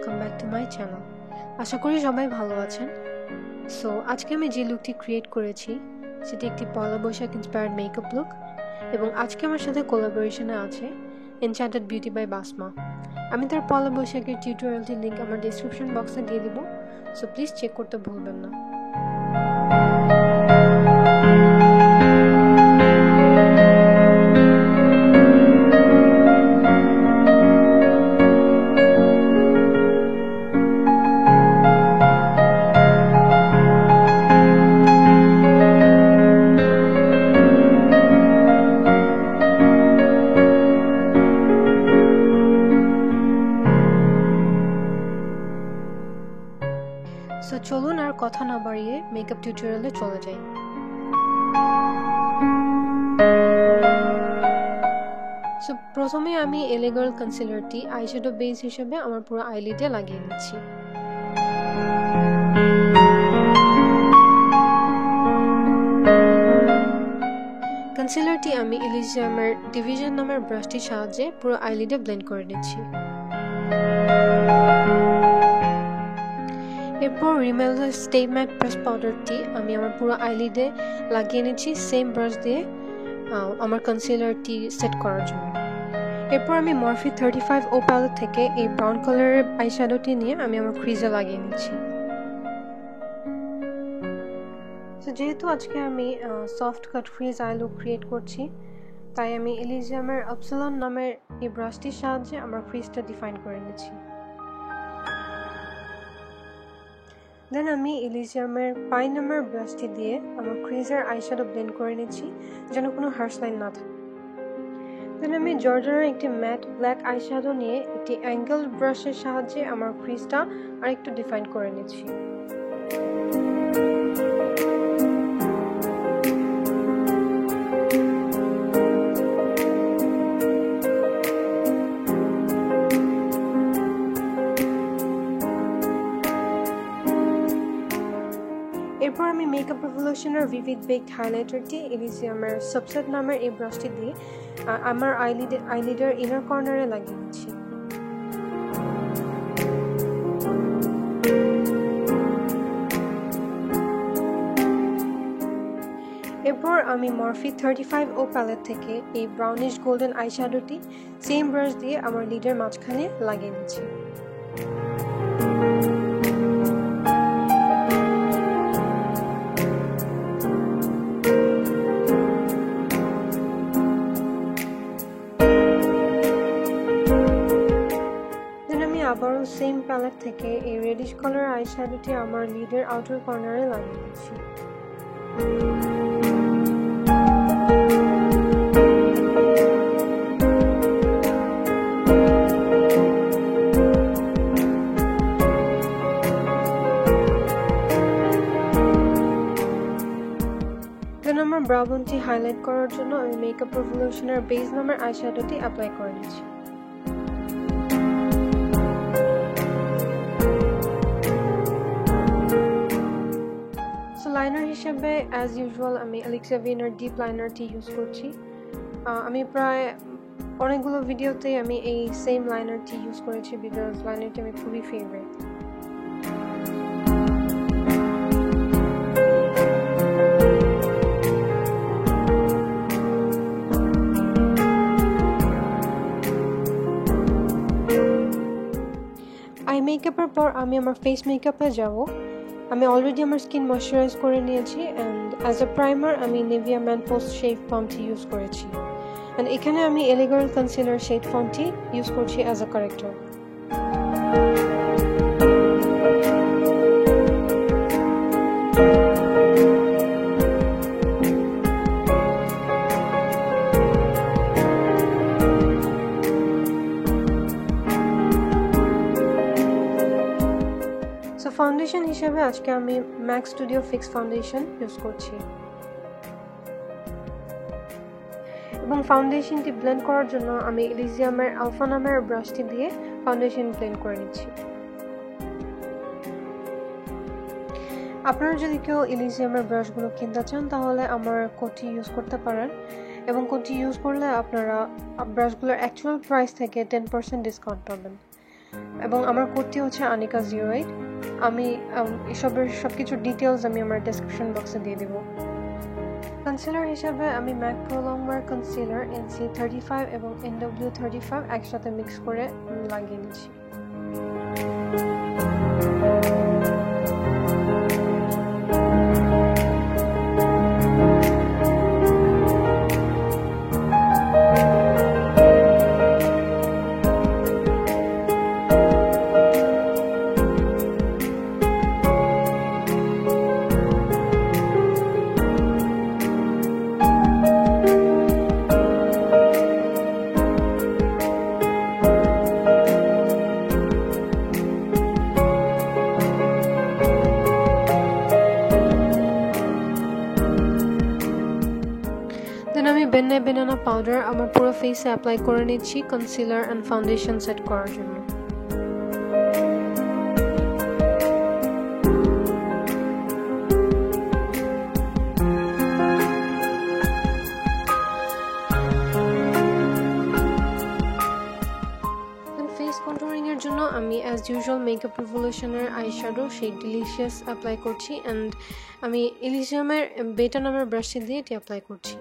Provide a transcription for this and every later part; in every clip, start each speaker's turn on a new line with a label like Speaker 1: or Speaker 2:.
Speaker 1: welcome back to my channel. আশা করি সবাই ভালো আছেন। সো আজকে আমি যে লুকটি ক্রিয়েট করেছি সেটি একটি পয়লা বৈশাখ ইন্সপায়ার্ড মেকআপ লুক এবং আজকে আমার সাথে কোলাবোরেশনে আছে এনচ্যান্টেড বিউটি বাই বাসমা। আমি তার পয়লা বৈশাখের টিউটোরিয়ালটির লিঙ্ক আমার ডেসক্রিপশন বক্সে দিয়ে দিব, সো প্লিজ চেক করতে ভুলবেন না। সো চলুন আর কথা না বাড়িয়ে মেকআপ টিউটোরিয়ালে চলে যাই। সো প্রথমে আমি LA Girl কনসিলারটি আইশ্যাডো বেস হিসেবে আমার পুরো আইলিডে লাগিয়ে নিচ্ছি। কনসিলারটি আমি ইলিজিয়ামের ডিভিশন নামের ব্রাশটির সাহায্যে পুরো আইলিডে ব্লেন্ড করে নিচ্ছি। এরপর রিমেলর স্টে ম্যাট প্রেস পাউডারটি আমি আমার পুরো আইলিডে লাগিয়ে নিচ্ছি সেম ব্রাশ দিয়ে আমার কনসিলারটি সেট করার জন্য। এরপর আমি মরফি 35 ও প্যালেট থেকে এই ব্রাউন কালারের আইশ্যাডোটি নিয়ে আমি আমার ক্রিজে লাগিয়ে নিচ্ছি। তো যেহেতু আজকে আমি soft cut fridge I look create করছি, তাই আমি ইলিজিয়ামের আপসালন নামের এই ব্রাশটির সাহায্যে আমার ক্রিজটা ডিফাইন করে নিচ্ছি। দেন আমি ইলিজিয়ামের পাই নামের ব্রাশটি দিয়ে আমার ক্রিজের আইশ্যাডো ব্লেন্ড করে নিচ্ছি যেন কোনো হার্শ লাইন না থাকে। দেন আমি জর্ডানের একটি ম্যাট ব্ল্যাক আইশ্যাডো নিয়ে একটি অ্যাঙ্গেল ব্রাশের সাহায্যে আমার ক্রিজটা আরেকটু ডিফাইন করে নিচ্ছি। এরপর আমি মেকআপ রেভলিউশনের ভিভিড বেকড হাইলাইটারটি ইলিজিয়ামের সাবসেট নামের এই ব্রাশটি দিয়ে আমার আইলিডের ইনার কর্নারে লাগিয়ে নিচ্ছি। এরপর আমি মরফি 35 ও প্যালেট থেকে এই ব্রাউনিশ গোল্ডেন আইশ্যাডোটি সেম ব্রাশ দিয়ে আমার লিডের মাঝখানে লাগিয়ে নিচ্ছি। আবারও সেম প্যালেট থেকে এই রেডিশ কালার আইশ্যাডোটি আমার লিডের আউটার কর্নারে লাগিয়ে দিচ্ছি। দেন আমার ব্রাউ বোনটি হাইলাইট করার জন্য আমি মেকআপ রেভলিউশনের বেস নামের আইশ্যাডোটি অ্যাপ্লাই করে নিচ্ছি। লাইনার হিসেবে অ্যাজ ইউজুয়াল আমি অ্যালেক্সিয়া ভিনার ডিপ লাইনারটি ইউজ করছি। আমি প্রায় অনেকগুলো ভিডিওতেই আমি এই সেম লাইনারটি ইউজ করেছি বিকজ লাইনারটি আমি খুবই ফেভারিট। আই মেকআপের পর আমি আমার ফেস মেকআপে যাব। আমি অলরেডি আমার স্কিন ময়শ্চারাইজ করে নিয়েছি অ্যান্ড অ্যাজ এ প্রাইমার আমি নিভিয়া ম্যান পোস্ট শেড ফর্মটি ইউজ করেছি অ্যান্ড এখানে আমি LA Girl কনসিলার শেড ফর্মটি ইউজ করছি অ্যাজ এ কারেক্টর। ফাউন্ডেশন হিসেবে আজকে আমি Mac studio fix foundation use করছি এবং ফাউন্ডেশনটি ব্লেন্ড করার জন্য আমি ইলিজিয়ামের আলফা নামের ব্রাশটি দিয়ে ফাউন্ডেশন ব্লেন্ড করে নিচ্ছি। আপনারা যদি কেউ ইলিজিয়ামের ব্রাশগুলো কিনতে চান তাহলে আমার কোডটি ইউজ করতে পারেন এবং কোডটি ইউজ করলে আপনারা ব্রাশগুলোর অ্যাকচুয়াল প্রাইস থেকে 10% ডিসকাউন্ট পাবেন। এবং আমার কোডটি হচ্ছে আনিকা 08। আমি সবকিছু ডিটেলস আমি আমার ডেসক্রিপশন বক্সে দিয়ে দেবো। কনসিলার হিসাবে আমি ম্যাক প্রো লংওয়্যার কনসিলার NC35 এবং NW35 একসাথে মিক্স করে লাগিয়ে নিচ্ছি। দেন আমি বেনে বেনানা পাউডার আমার পুরো ফেসে অ্যাপ্লাই করে নিচ্ছি কনসিলার অ্যান্ড ফাউন্ডেশন সেট করার জন্য। ফেস কন্ট্রোলিং এর জন্য আমি অ্যাজ ইউজুয়াল মেকআপ রিভলিউশনের আইশ্যাডো সেই ডিলিশিয়াস অ্যাপ্লাই করছি অ্যান্ড আমি ইলিশিয়ামের বেটা নামের ব্রাশটি দিয়ে এটি অ্যাপ্লাই করছি।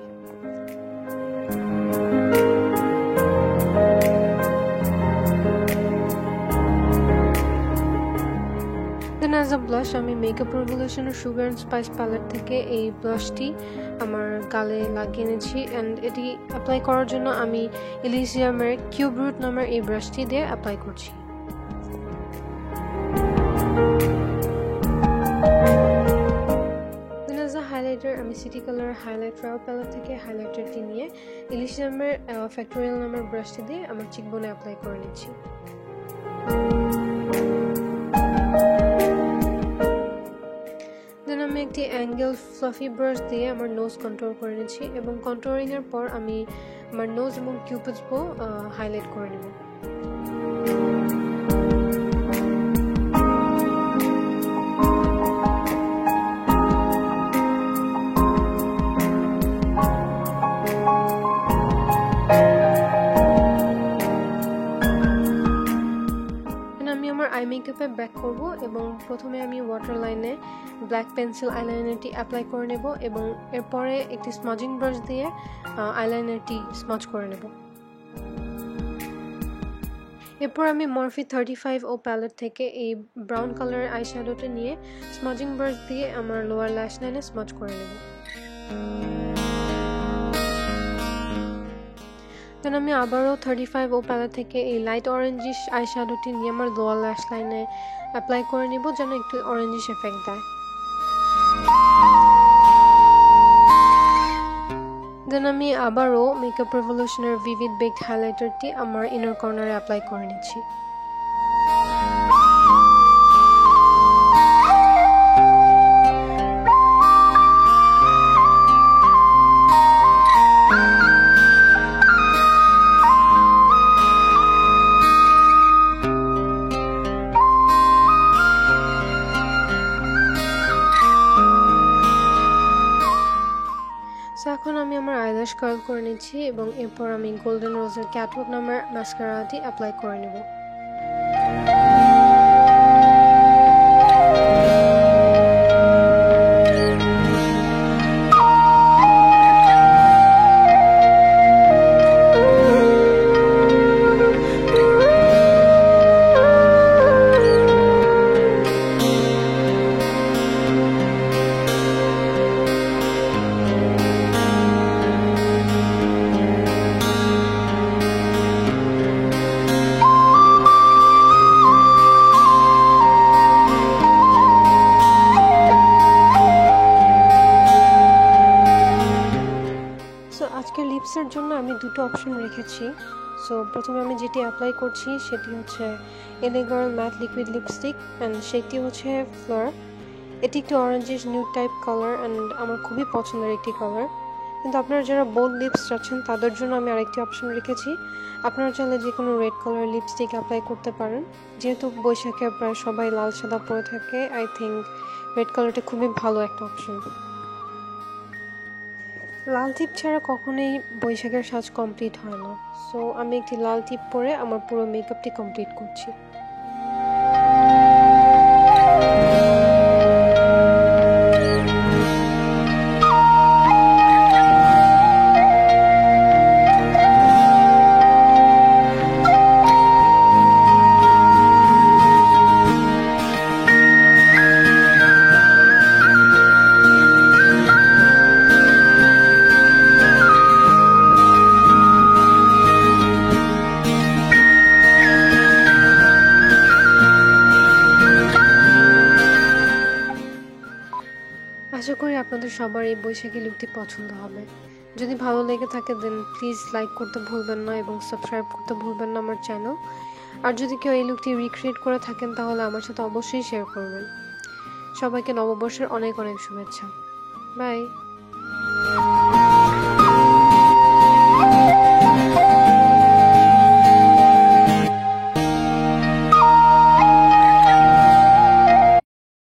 Speaker 1: দেন অ্যাজ আ ব্লাশ আমি মেকআপ রিভলিউশনের সুগার অ্যান্ড স্পাইস প্যালেট থেকে এই ব্লাশটি আমার গালে লাগিয়ে নিয়েছি অ্যান্ড এটি অ্যাপ্লাই করার জন্য আমি ইলিশিয়ামের কিউব রুট নামের এই ব্রাশটি দিয়ে অ্যাপ্লাই করছি। দেন অ্যাজ আ হাইলাইটার আমি City Color highlight royal palette থেকে হাইলাইটারটি নিয়ে ইলিশিয়ামের ফ্যাক্টোরিয়াল নামের ব্রাশটি দিয়ে আমার চিকবোনে অ্যাপ্লাই করে নিচ্ছি। দেন আমি একটি অ্যাঙ্গেল ফ্লাফি ব্রাশ দিয়ে আমার নোজ কন্ট্রোল করে নিচ্ছি এবং কন্ট্রোলিং এর পর আমি আমার নোজ এবং কিউপিডস বো হাইলাইট করে নেব। আমি আমার আই মেকআপে ব্যাক করব এবং প্রথমে আমি ওয়াটার লাইনে ব্ল্যাক পেন্সিল আইলাইনারটি অ্যাপ্লাই করে নেব এবং এরপরে একটি স্মাজিং ব্রাশ দিয়ে আইলাইনারটি স্মাজ করে নেব। এরপর আমি মরফি 35 ও প্যালেট থেকে এই ব্রাউন কালারের আইশ্যাডোটা নিয়ে স্মাজিং ব্রাশ দিয়ে আমার লোয়ার ল্যাশ লাইনে স্মাজ করে নেব। দেন আমি আবারও 35 ও প্যালেট থেকে এই লাইট অরেঞ্জিশ আইশ্যাডোটি নিয়ে আমার লোয়ার ল্যাশ লাইনে অ্যাপ্লাই করে নেব যেন একটু অরেঞ্জিশ এফেক্ট দেয়। দেন আমি আবারও মেকআপ রিভলিউশনের ভিভিড বেকড হাইলাইটারটি আমার ইনার কর্নারে অ্যাপ্লাই করে নিচ্ছি। এখন আমি আমার আইল্যাশ কার্ল করে নিচ্ছি এবং এরপর আমি গোল্ডেন রোজের ক্যাটওয়াক নামের মাস্কারাটি অ্যাপ্লাই করে নেব। আজকের লিপসের জন্য আমি দুটো অপশন রেখেছি। সো প্রথমে আমি যেটি অ্যাপ্লাই করছি সেটি হচ্ছে LA girl matte liquid lipstick and সেটি হচ্ছে ফ্লোর। এটি একটি orangish nude type colour and আমার খুবই পছন্দের একটি কালার। কিন্তু আপনারা যারা বোল্ড লিপস চাচ্ছেন তাদের জন্য আমি আরেকটি অপশন রেখেছি। আপনারা চাইলে যে কোনো রেড কালার লিপস্টিক অ্যাপ্লাই করতে পারেন। যেহেতু বৈশাখে প্রায় সবাই লাল সাদা পরে থাকে, আই থিঙ্ক রেড কালারটা খুবই ভালো একটা অপশন। লাল টিপ ছাড়া কখনোই বৈশাখের সাজ কমপ্লিট হয় না। সো আমি একটি লাল টিপ পরে আমার পুরো মেকআপটি কমপ্লিট করছি। আশা করি আপনাদের সবার এই বৈশাখী লুকটি পছন্দ হবে। যদি ভালো লেগে থাকে দেন প্লিজ লাইক করতে ভুলবেন না এবং সাবস্ক্রাইব করতে ভুলবেন না আমার চ্যানেল। আর যদি কেউ এই লুকটি রিক্রিয়েট করে থাকেন তাহলে আমার সাথে অবশ্যই শেয়ার করবেন। সবাইকে নববর্ষের অনেক অনেক শুভেচ্ছা। বাই।